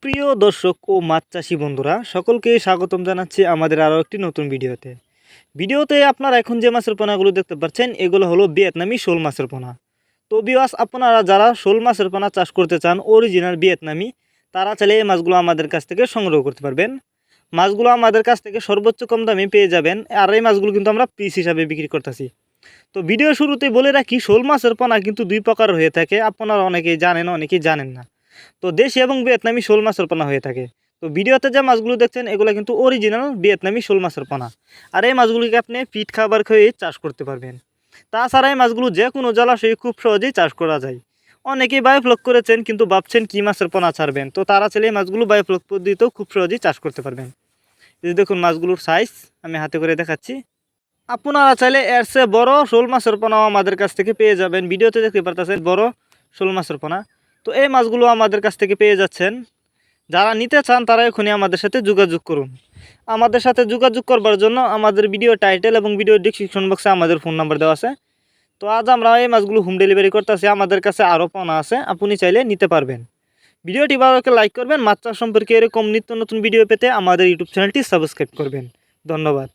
সুপ্রিয় দর্শক ও মাছ চাষি বন্ধুরা সকলকে স্বাগতম জানাচ্ছি আমাদের আরও একটি নতুন ভিডিওতে আপনারা এখন যে মাছের পোনাগুলো দেখতে পাচ্ছেন এগুলো হলো ভিয়েতনামি শোল মাছের পোনা। তো বিওয়াস, আপনারা যারা শোল মাছের পোনা চাষ করতে চান অরিজিনাল ভিয়েতনামি, তারা চাইলে এই মাছগুলো আমাদের কাছ থেকে সংগ্রহ করতে পারবেন। মাছগুলো আমাদের কাছ থেকে সর্বোচ্চ কম দামে পেয়ে যাবেন, আর এই মাছগুলো কিন্তু আমরা পিস হিসাবে বিক্রি করতেছি। তো ভিডিও শুরুতেই বলে রাখি, শোল মাছের পোনা কিন্তু দুই প্রকার হয়ে থাকে, আপনারা অনেকেই জানেন অনেকেই জানেন না। তো দেশি এবং ভিয়েতনামি শোল মাছের পোনা হয়ে থাকে। তো ভিডিওতে যে মাছগুলো দেখছেন এগুলো কিন্তু অরিজিনাল ভিয়েতনামি শোল মাছের পোনা, আর এই মাছগুলিকে আপনি ফিট খাবার খেয়ে চাষ করতে পারবেন। তাছাড়া এই মাছগুলো যে কোনো জলাশয়ে খুব সহজেই চাষ করা যায়। অনেকেই বায়োফ্লক করেছেন কিন্তু ভাবছেন কী মাছের পোনা ছাড়বেন, তো তারা চাইলে এই মাছগুলো বায়োফ্লক পদ্ধতিতেও খুব সহজেই চাষ করতে পারবেন। এই দেখুন মাছগুলোর সাইজ আমি হাতে করে দেখাচ্ছি। আপনারা চাইলে এর চেয়ে বড় শোল মাছের পোনাও আমাদের কাছ থেকে পেয়ে যাবেন। ভিডিওতে দেখতে পারতেছেন বড় শোল মাছের পোনা। তো এই মাছগুলো আমাদের কাছ থেকে পেয়ে যাচ্ছেন। যারা নিতে চান তারা এখনই আমাদের সাথে যোগাযোগ করুন। আমাদের সাথে যোগাযোগ করবার জন্য আমাদের ভিডিও টাইটেল এবং ভিডিও ডিসক্রিপশন বক্সে আমাদের ফোন নাম্বার দেওয়া আছে। তো আজ আমরা এই মাছগুলো হোম ডেলিভারি করতেছি। আমাদের কাছে আরও পোনা আছে, আপনি চাইলে নিতে পারবেন। ভিডিওটি ভালো লাগলে লাইক করবেন। মাছ চাষ সম্পর্কে এরকম নিত্য নতুন ভিডিও পেতে আমাদের ইউটিউব চ্যানেলটি সাবস্ক্রাইব করবেন। ধন্যবাদ।